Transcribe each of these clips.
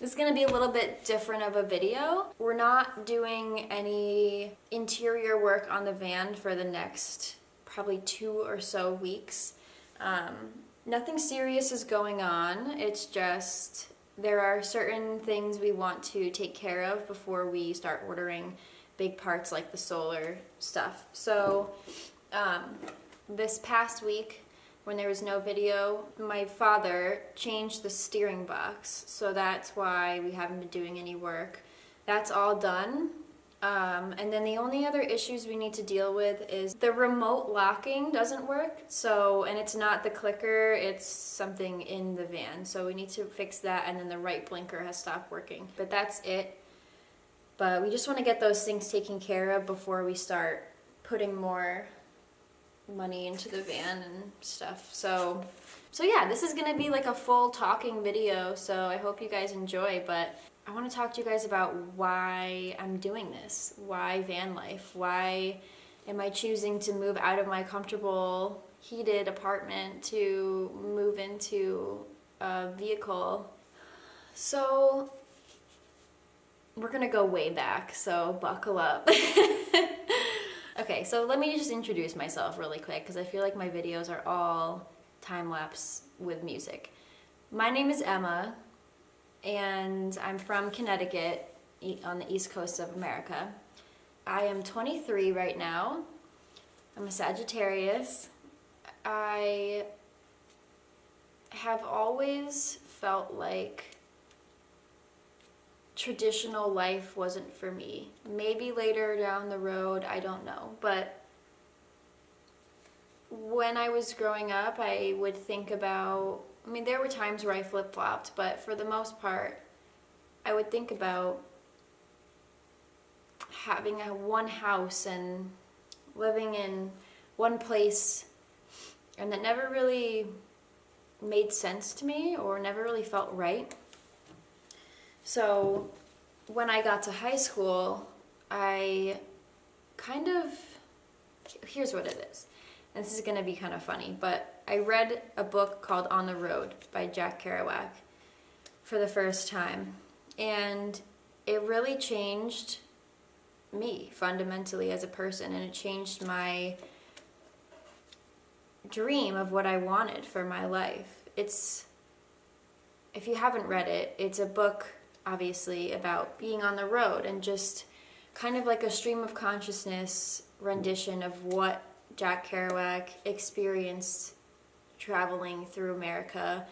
This is going to be a little bit different of a video. We're not doing any interior work on the van for the next probably 2 or so weeks. Nothing serious is going on. It's just there are certain things we want to take care of before we start ordering big parts like the solar stuff. So this past week, when there was no video, my father changed the steering box, so that's why we haven't been doing any work. That's all done. And then the only other issues we need to deal with is the remote locking doesn't work, and it's not the clicker, it's something in the van. So we need to fix that, and then the right blinker has stopped working. But that's it. But we just want to get those things taken care of before we start putting more money into the van and stuff. So yeah, this is gonna be like a full talking video, so I hope you guys enjoy. But I want to talk to you guys about why I'm doing this. Why van life? Why am I choosing to move out of my comfortable heated apartment to move into a vehicle? So we're gonna go way back, so buckle up. Okay, so let me just introduce myself really quick because I feel like my videos are all time-lapse with music. My name is Emma, and I'm from Connecticut on the East Coast of America. I am 23 right now. I'm a Sagittarius. I have always felt like traditional life wasn't for me. Maybe later down the road, I don't know. But when I was growing up, I would think about, there were times where I flip-flopped, but for the most part, I would think about having one house and living in one place, and that never really made sense to me or never really felt right. So when I got to high school, here's what it is. And this is going to be kind of funny, but I read a book called On the Road by Jack Kerouac for the first time. And it really changed me fundamentally as a person, and it changed my dream of what I wanted for my life. If you haven't read it, it's a book obviously about being on the road and just kind of like a stream of consciousness rendition of what Jack Kerouac experienced traveling through America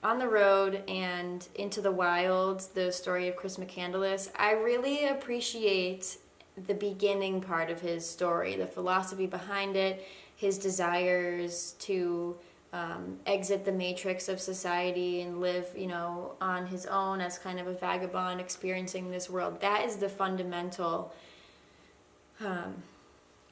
on the road and into the wilds, the story of Chris McCandless. I really appreciate the beginning part of his story, the philosophy behind it, his desires to exit the matrix of society and live, on his own as kind of a vagabond experiencing this world. That is the fundamental,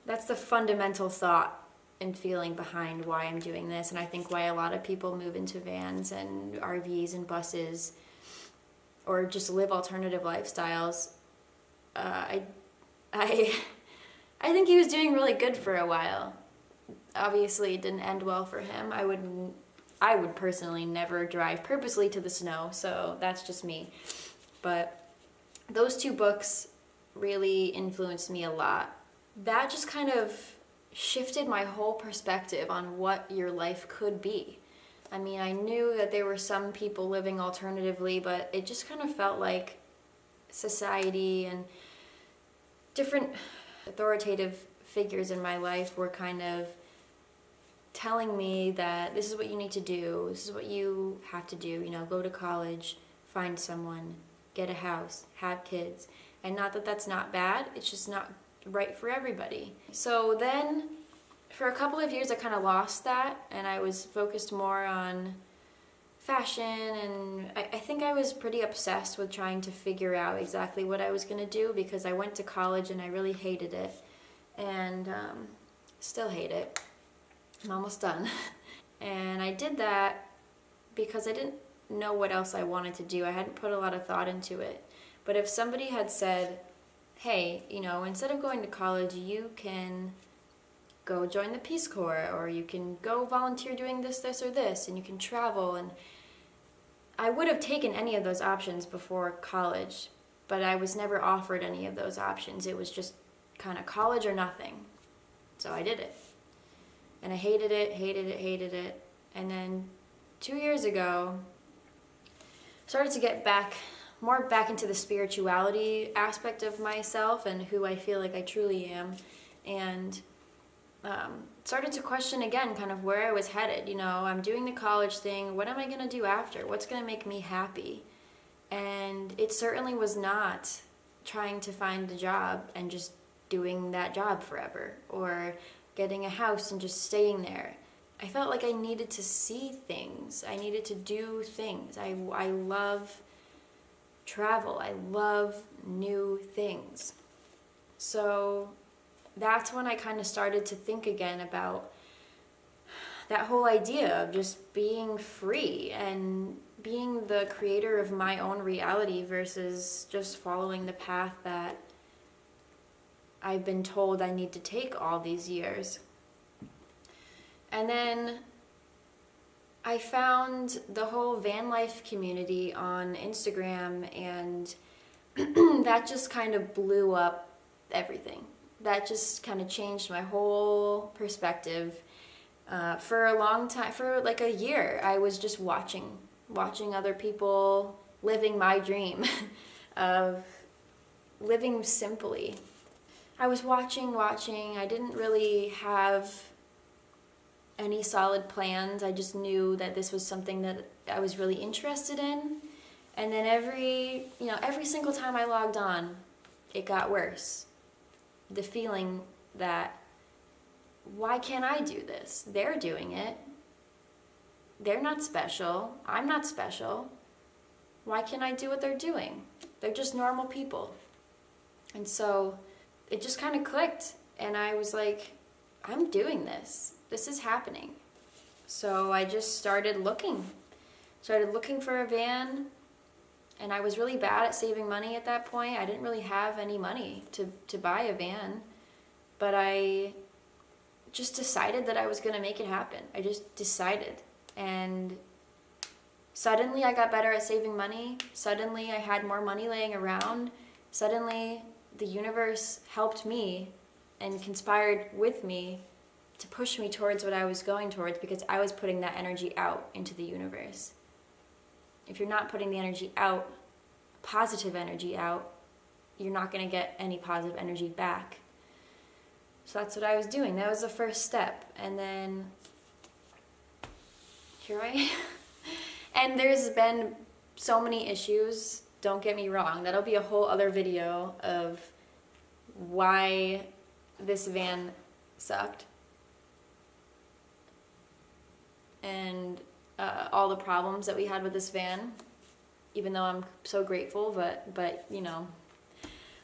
that's the fundamental thought and feeling behind why I'm doing this, and I think why a lot of people move into vans and RVs and buses or just live alternative lifestyles. I think he was doing really good for a while. Obviously, it didn't end well for him. I would personally never drive purposely to the snow, so that's just me. But those two books really influenced me a lot. That just kind of shifted my whole perspective on what your life could be. I knew that there were some people living alternatively, but it just kind of felt like society and different authoritative figures in my life were kind of telling me that this is what you need to do, this is what you have to do, go to college, find someone, get a house, have kids. And not that that's not bad, it's just not right for everybody. So then for a couple of years I kind of lost that, and I was focused more on fashion, and I think I was pretty obsessed with trying to figure out exactly what I was going to do, because I went to college and I really hated it, and still hate it. I'm almost done. And I did that because I didn't know what else I wanted to do. I hadn't put a lot of thought into it. But if somebody had said, hey, instead of going to college, you can go join the Peace Corps, or you can go volunteer doing this, this, or this, and you can travel, and I would have taken any of those options before college, but I was never offered any of those options. It was just kind of college or nothing. So I did it. And I hated it, hated it, hated it. And then 2 years ago, started to get more back into the spirituality aspect of myself and who I feel like I truly am. And started to question again kind of where I was headed. You know, I'm doing the college thing. What am I going to do after? What's going to make me happy? And it certainly was not trying to find a job and just doing that job forever, or getting a house and just staying there. I felt like I needed to see things. I needed to do things. I love travel. I love new things. So that's when I kind of started to think again about that whole idea of just being free and being the creator of my own reality versus just following the path that I've been told I need to take all these years. And then I found the whole Vanlife community on Instagram, and that just kind of blew up everything. That just kind of changed my whole perspective. For a long time, for like a year, I was just watching other people living my dream of living simply. I was watching. I didn't really have any solid plans. I just knew that this was something that I was really interested in. And then every single time I logged on, it got worse. The feeling that, why can't I do this? They're doing it. They're not special. I'm not special. Why can't I do what they're doing? They're just normal people. And so it just kind of clicked, and I was like, I'm doing this. This is happening. So I just started looking for a van, and I was really bad at saving money at that point. I didn't really have any money to buy a van, but I just decided that I was going to make it happen. I just decided, and suddenly I got better at saving money. Suddenly I had more money laying around. Suddenly the universe helped me and conspired with me to push me towards what I was going towards, because I was putting that energy out into the universe. If you're not putting the energy out, positive energy out, you're not going to get any positive energy back. So that's what I was doing. That was the first step. And then here I am. And there's been so many issues. Don't get me wrong. That'll be a whole other video of why this van sucked. And all the problems that we had with this van, even though I'm so grateful, but you know,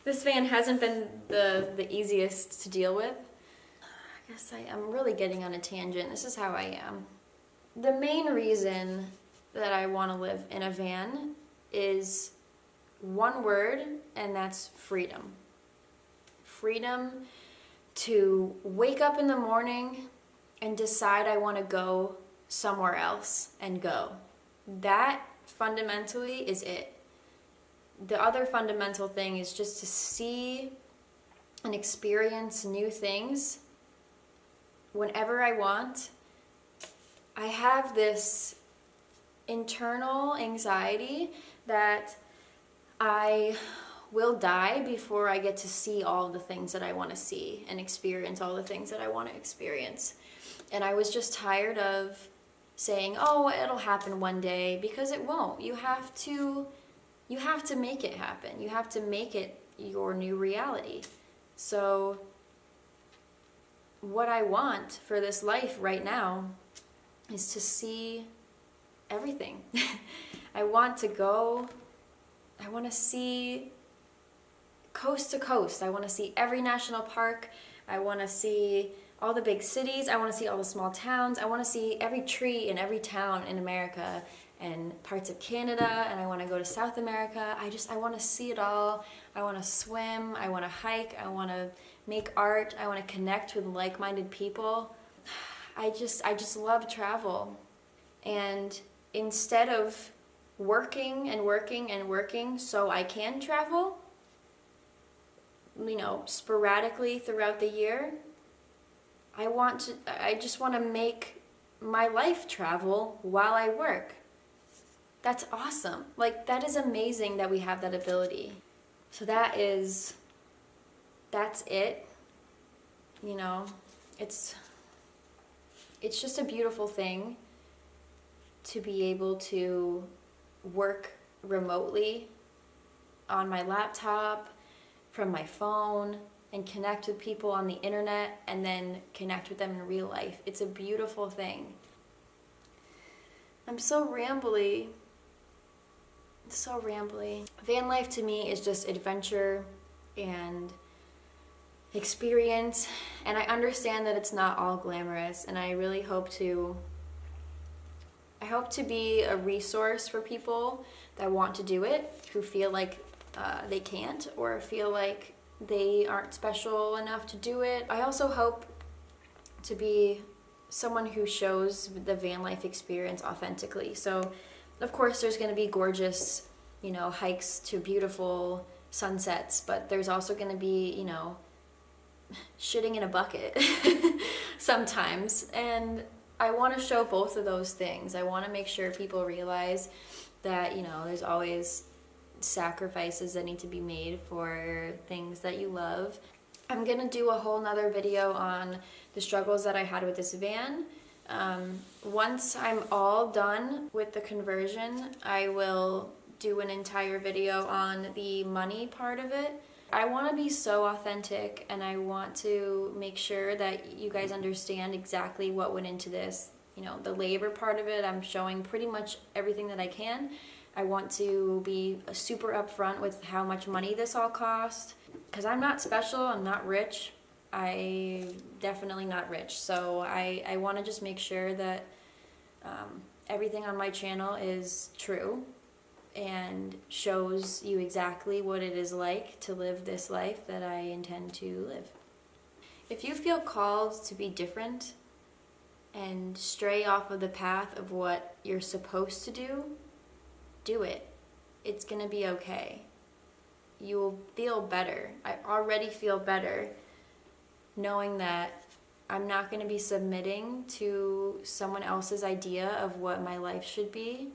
this van hasn't been the easiest to deal with. I guess I'm really getting on a tangent. This is how I am. The main reason that I want to live in a van is one word, and that's freedom. Freedom to wake up in the morning and decide I want to go somewhere else and go. That fundamentally is it. The other fundamental thing is just to see and experience new things whenever I want. I have this internal anxiety that I will die before I get to see all the things that I want to see and experience all the things that I want to experience. And I was just tired of saying, oh, it'll happen one day, because it won't. You have to make it happen. You have to make it your new reality. So what I want for this life right now is to see everything. I want to see coast to coast. I want to see every national park. I want to see all the big cities. I want to see all the small towns. I want to see every tree in every town in America and parts of Canada, and I want to go to South America. I want to see it all. I want to swim. I want to hike. I want to make art. I want to connect with like-minded people. I just love travel. And instead of working and working and working so I can travel, you know, sporadically throughout the year. I just want to make my life travel while I work. That's awesome. Like, that is amazing that we have that ability. So that's it. You know, it's just a beautiful thing to be able to work remotely on my laptop, from my phone, and connect with people on the internet, and then connect with them in real life. It's a beautiful thing. I'm so rambly. Van life to me is just adventure and experience, and I understand that it's not all glamorous, and I really hope to be a resource for people that want to do it, who feel like they can't, or feel like they aren't special enough to do it. I also hope to be someone who shows the van life experience authentically. So, of course, there's going to be gorgeous, you know, hikes to beautiful sunsets, but there's also going to be, you know, shitting in a bucket sometimes. And I want to show both of those things. I want to make sure people realize that, you know, there's always sacrifices that need to be made for things that you love. I'm gonna do a whole nother video on the struggles that I had with this van. Once I'm all done with the conversion, I will do an entire video on the money part of it. I want to be so authentic, and I want to make sure that you guys understand exactly what went into this. You know, the labor part of it, I'm showing pretty much everything that I can. I want to be super upfront with how much money this all cost, because I'm not special, I'm not rich. I'm definitely not rich. So I want to just make sure that everything on my channel is true and shows you exactly what it is like to live this life that I intend to live. If you feel called to be different and stray off of the path of what you're supposed to do it. It's gonna be okay. You will feel better. I already feel better knowing that I'm not gonna be submitting to someone else's idea of what my life should be.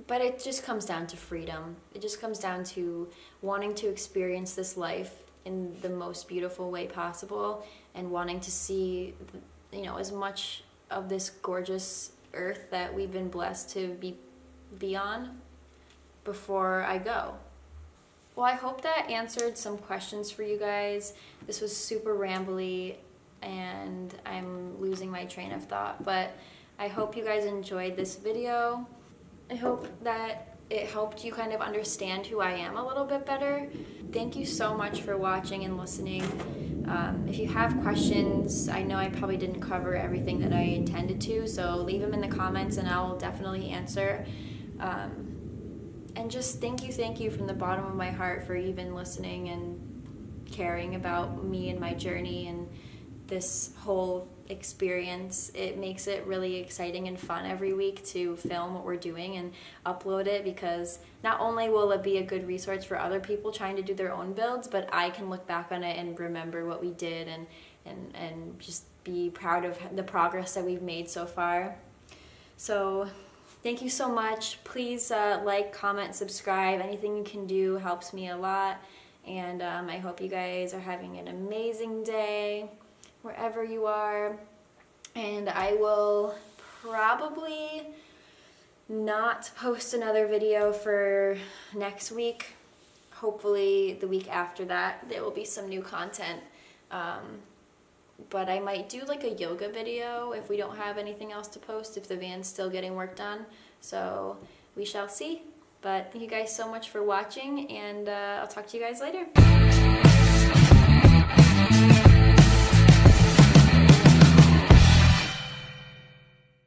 But it just comes down to freedom. It just comes down to wanting to experience this life in the most beautiful way possible, and wanting to see, you know, as much of this gorgeous earth that we've been blessed to be on before I go. Well, I hope that answered some questions for you guys. This was super rambly, and I'm losing my train of thought, but I hope you guys enjoyed this video. I hope that it helped you kind of understand who I am a little bit better. Thank you so much for watching and listening. If you have questions, I know I probably didn't cover everything that I intended to, so leave them in the comments and I will definitely answer. And just thank you from the bottom of my heart for even listening and caring about me and my journey and this whole experience. It makes it really exciting and fun every week to film what we're doing and upload it, because not only will it be a good resource for other people trying to do their own builds, but I can look back on it and remember what we did and just be proud of the progress that we've made so far. So thank you so much. Please like, comment, subscribe. Anything you can do helps me a lot. And I hope you guys are having an amazing day wherever you are. And I will probably not post another video for next week. Hopefully the week after that there will be some new content. But I might do like a yoga video if we don't have anything else to post, if the van's still getting work done. So we shall see. But thank you guys so much for watching, and I'll talk to you guys later.